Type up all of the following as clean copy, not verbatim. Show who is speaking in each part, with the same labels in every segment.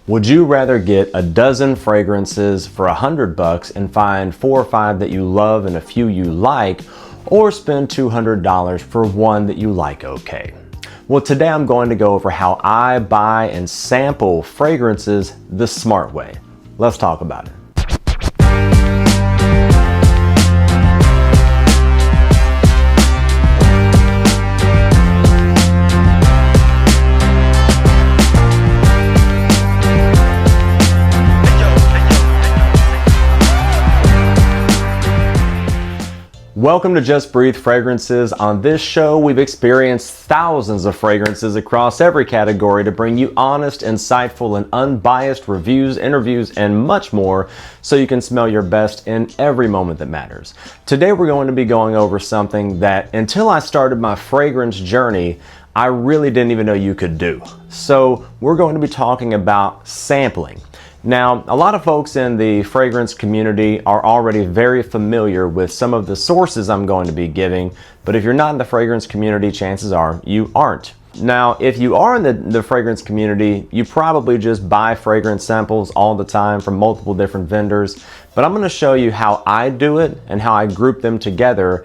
Speaker 1: Would you rather get a dozen fragrances for $100 and find 4 or 5 that you love and a few you like, or spend $200 for one that you like okay? Well, today I'm going to go over how I buy and sample fragrances the smart way. Let's talk about it. Welcome to Just Breathe Fragrances. On this show, we've experienced thousands of fragrances across every category to bring you honest, insightful, and unbiased reviews, interviews, and much more so you can smell your best in every moment that matters. Today, we're going to be going over something that until I started my fragrance journey, I really didn't even know you could do. So we're going to be talking about sampling. Now, a lot of folks in the fragrance community are already very familiar with some of the sources I'm going to be giving, but if you're not in the fragrance community, chances are you aren't. Now, if you are in the fragrance community, you probably just buy fragrance samples all the time from multiple different vendors, but I'm going to show you how I do it and how I group them together.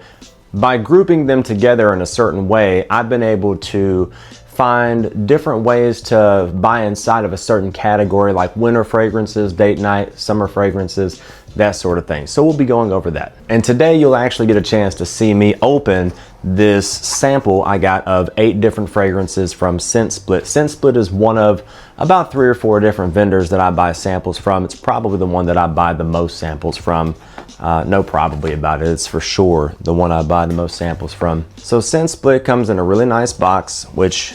Speaker 1: By grouping them together in a certain way, I've been able to find different ways to buy inside of a certain category, like winter fragrances, date night, summer fragrances, that sort of thing. So we'll be going over that. And today you'll actually get a chance to see me open this sample I got of 8 different fragrances from Scent Split. Scent Split is one of about 3 or 4 different vendors that I buy samples from. It's probably the one that I buy the most samples from. No probably about it, it's for sure the one I buy the most samples from. So Scent Split comes in a really nice box, which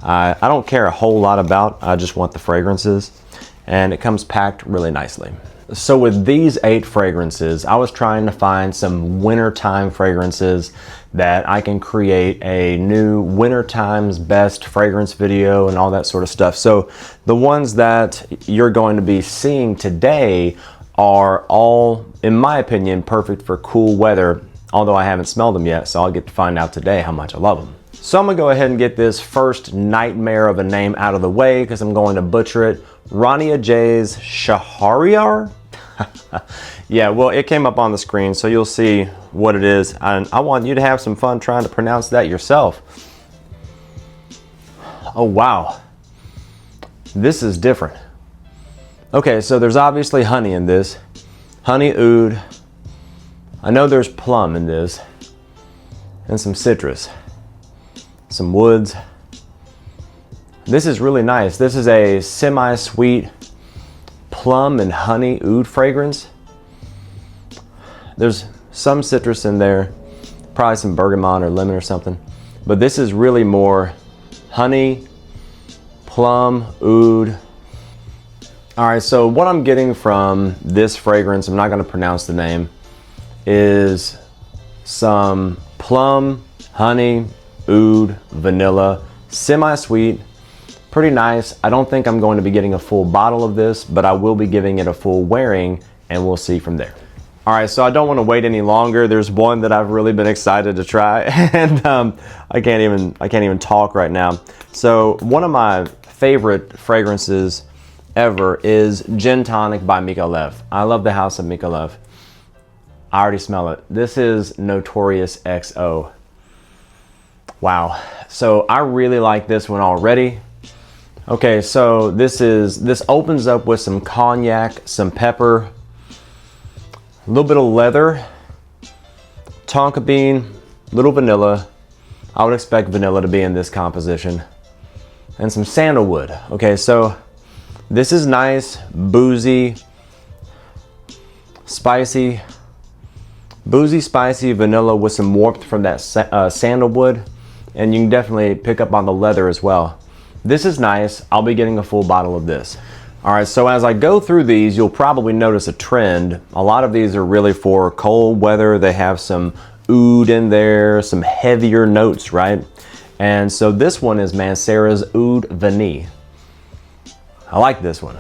Speaker 1: I don't care a whole lot about. I just want the fragrances, and it comes packed really nicely. So with these 8 fragrances, I was trying to find some wintertime fragrances that I can create a new wintertime's best fragrance video and all that sort of stuff. So the ones that you're going to be seeing today are all, in my opinion, perfect for cool weather, although I haven't smelled them yet, so I'll get to find out today how much I love them. So I'm gonna go ahead and get this first nightmare of a name out of the way because I'm going to butcher it. Rania J's Shahryar? Yeah, well, it came up on the screen, so you'll see what it is. And I want you to have some fun trying to pronounce that yourself. Oh, wow. This is different. Okay, so there's obviously honey in this. Honey oud. I know there's plum in this. And some citrus. Some woods. This is really nice. This is a semi-sweet plum and honey oud fragrance. There's some citrus in there, probably some bergamot or lemon or something, but this is really more honey, plum, oud. All right, so what I'm getting from this fragrance, I'm not going to pronounce the name, is some plum, honey, oud, vanilla, semi-sweet, pretty nice. I don't think I'm going to be getting a full bottle of this, but I will be giving it a full wearing, and we'll see from there. All right, so I don't want to wait any longer. There's one that I've really been excited to try, and I can't even talk right now. So one of my favorite fragrances ever is Gin Tonic by Mikolev. I love the house of Mikolev. I already smell it. This is Notorious XO. Wow, so I really like this one already. Okay, so this opens up with some cognac, some pepper, a little bit of leather, tonka bean, little vanilla. I would expect vanilla to be in this composition, and some sandalwood. Okay, so this is nice, boozy, spicy, spicy vanilla with some warmth from that sandalwood. And you can definitely pick up on the leather as well. This is nice. I'll be getting a full bottle of this. All right, so as I go through these, you'll probably notice a trend. A lot of these are really for cold weather. They have some oud in there, some heavier notes, right? And so this one is Mancera's Oud Vanille. I like this one.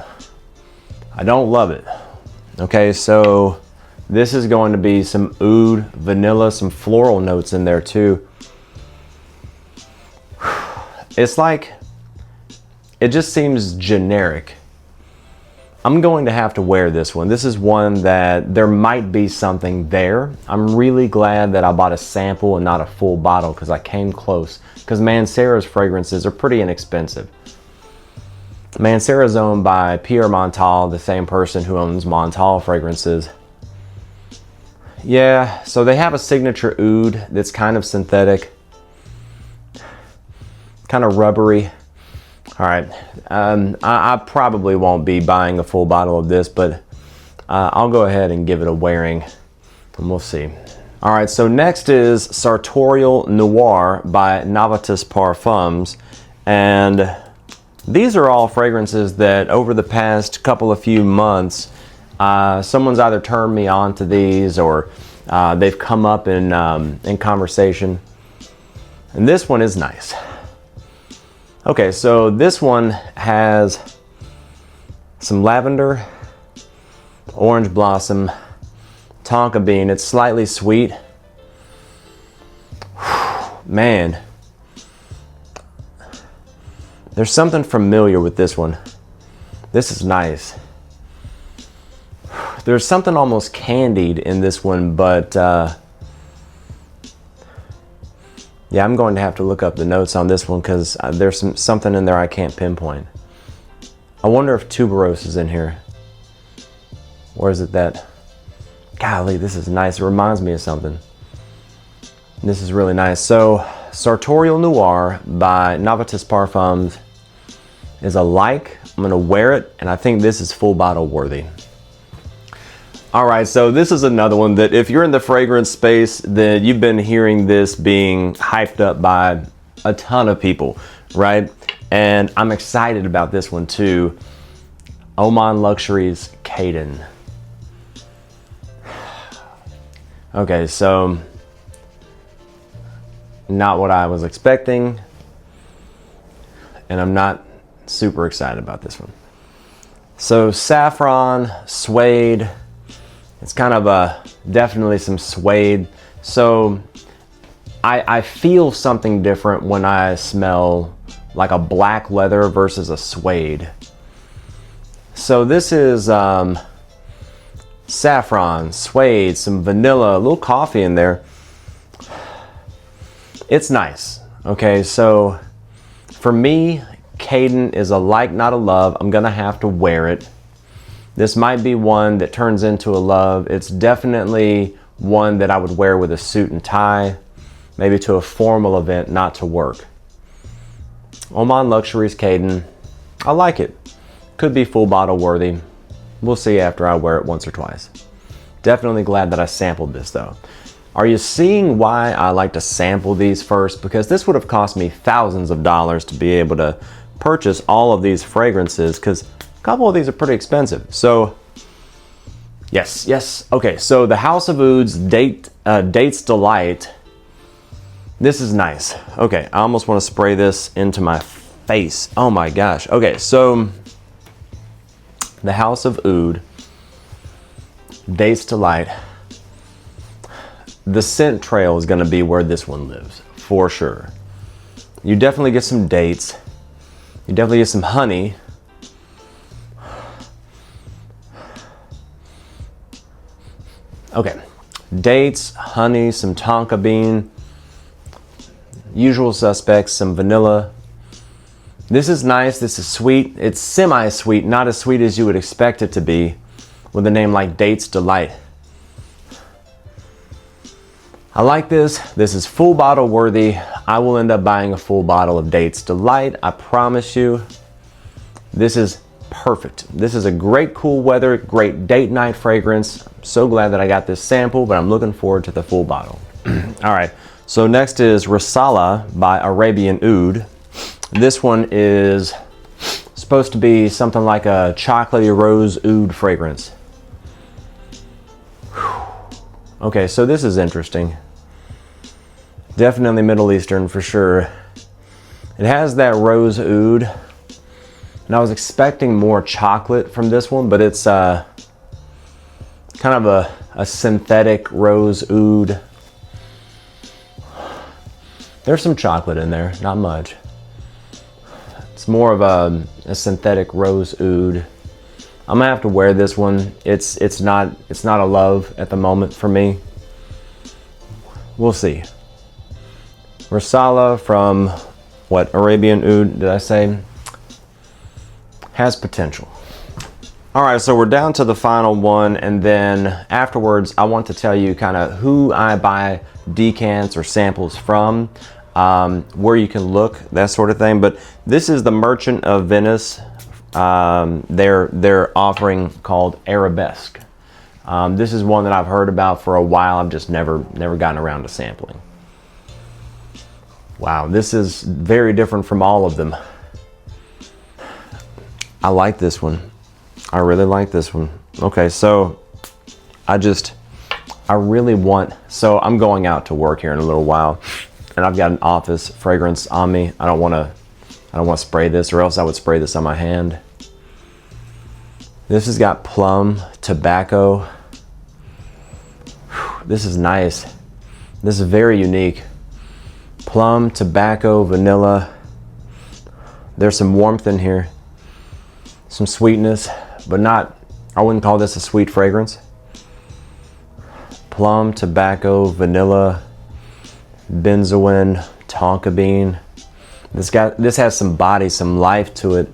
Speaker 1: I don't love it. Okay, so this is going to be some oud, vanilla, some floral notes in there too. It's like, it just seems generic. I'm going to have to wear this one. This is one that there might be something there. I'm really glad that I bought a sample and not a full bottle because I came close. Because Mancera's fragrances are pretty inexpensive. Mancera's owned by Pierre Montal, the same person who owns Montal fragrances. Yeah, so they have a signature oud that's kind of synthetic, kind of rubbery. All right, I probably won't be buying a full bottle of this, but I'll go ahead and give it a wearing, and we'll see. All right, so next is Sartorial Noir by Novitas Parfums, and these are all fragrances that over the past few months, someone's either turned me on to these or they've come up in conversation, and this one is nice. Okay, so this one has some lavender, orange blossom, tonka bean. It's slightly sweet. Man, there's something familiar with this one. This is nice. There's something almost candied in this one, but yeah, I'm going to have to look up the notes on this one because there's something in there I can't pinpoint. I wonder if tuberose is in here. Or is it that? Golly, this is nice. It reminds me of something. This is really nice. So, Sartorial Noir by Novitas Parfums is a like. I'm gonna wear it, and I think this is full bottle worthy. All right, so this is another one that if you're in the fragrance space, then you've been hearing this being hyped up by a ton of people, right? And I'm excited about this one too. Oman Luxury's Caden. Okay, so not what I was expecting, and I'm not super excited about this one. So saffron, suede. It's kind of definitely some suede. So I feel something different when I smell like a black leather versus a suede. So this is saffron, suede, some vanilla, a little coffee in there. It's nice. Okay, so for me, Caden is a like, not a love. I'm gonna have to wear it. This might be one that turns into a love. It's definitely one that I would wear with a suit and tie, maybe to a formal event, not to work. Oman Luxury's Caden. I like it. Could be full bottle worthy. We'll see after I wear it once or twice. Definitely glad that I sampled this though. Are you seeing why I like to sample these first? Because this would have cost me thousands of dollars to be able to purchase all of these fragrances, because a couple of these are pretty expensive. So yes. Okay, so the House of Ouds Dates Delight. This is nice. Okay, I almost want to spray this into my face. Oh my gosh. Okay, so the House of Oud Dates Delight. The scent trail is going to be where this one lives, for sure. You definitely get some dates. You definitely get some honey. Okay, dates, honey, some tonka bean, usual suspects, some vanilla. This is nice, this is sweet. It's semi-sweet, not as sweet as you would expect it to be with a name like Dates Delight. I like this. This is full bottle worthy. I will end up buying a full bottle of Dates Delight, I promise you. This is perfect. This is a great cool weather, great date night fragrance. I'm so glad that I got this sample, but I'm looking forward to the full bottle. All right, so next is Risala by Arabian Oud. This one is supposed to be something like a chocolatey rose oud fragrance. Okay, so this is interesting. Definitely Middle Eastern for sure. It has that rose oud, and I was expecting more chocolate from this one, but it's kind of a synthetic rose oud. There's some chocolate in there, not much. It's more of a synthetic rose oud. I'm gonna have to wear this one. It's not a love at the moment for me. We'll see. Risala from what, Arabian Oud, did I say? Has potential. All right, so we're down to the final one, and then afterwards I want to tell you kind of who I buy decants or samples from, where you can look, that sort of thing. But this is the Merchant of Venice. Their offering called Arabesque. This is one that I've heard about for a while. I've just never gotten around to sampling. Wow, this is very different from all of them. I like this one. I really like this one. Okay, so I really want, so I'm going out to work here in a little while, and I've got an office fragrance on me. I don't want to spray this, or else I would spray this on my hand. This has got plum, tobacco. This is nice. This is very unique. Plum, tobacco, vanilla. There's some warmth in here. Some sweetness, but not, I wouldn't call this a sweet fragrance. Plum, tobacco, vanilla, benzoin, tonka bean. This has some body, some life to it.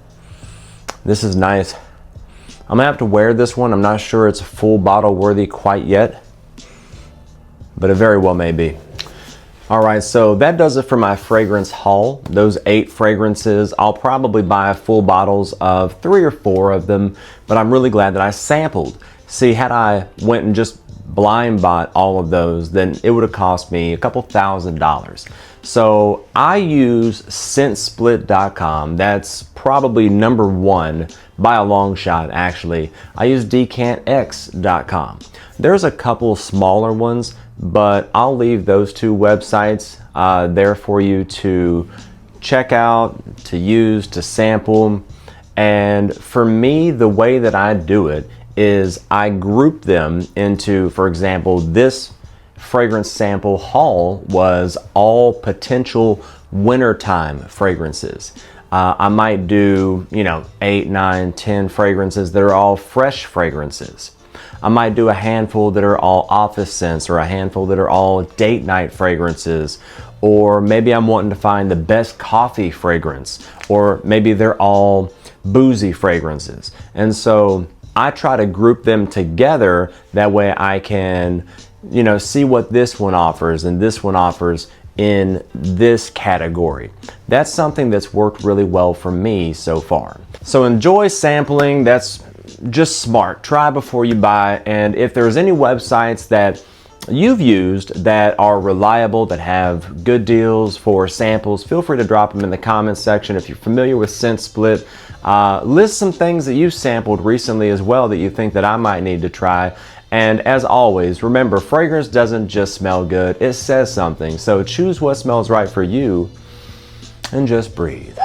Speaker 1: This is nice. I'm gonna have to wear this one. I'm not sure it's full bottle worthy quite yet, but it very well may be. All right, so that does it for my fragrance haul. Those 8 fragrances, I'll probably buy full bottles of 3 or 4 of them, but I'm really glad that I sampled. See, had I went and just blind bought all of those, then it would have cost me a couple $1,000s. So I use scentsplit.com. That's probably #1 by a long shot, actually. I use decantx.com. There's a couple smaller ones, but I'll leave those 2 websites there for you to check out, to use, to sample. And for me, the way that I do it is I group them into, for example, this fragrance sample haul was all potential wintertime fragrances. I might do, 8, 9, 10 fragrances that are all fresh fragrances. I might do a handful that are all office scents, or a handful that are all date night fragrances, or maybe I'm wanting to find the best coffee fragrance, or maybe they're all boozy fragrances. And so I try to group them together, that way I can, see what this one offers and this one offers in this category. That's something that's worked really well for me so far. So enjoy sampling. That's just smart. Try before you buy. And if there's any websites that you've used that are reliable, that have good deals for samples, feel free to drop them in the comments section. If you're familiar with ScentSplit, list some things that you sampled recently as well that you think that I might need to try. And as always, remember, fragrance doesn't just smell good, it says something. So choose what smells right for you and just breathe.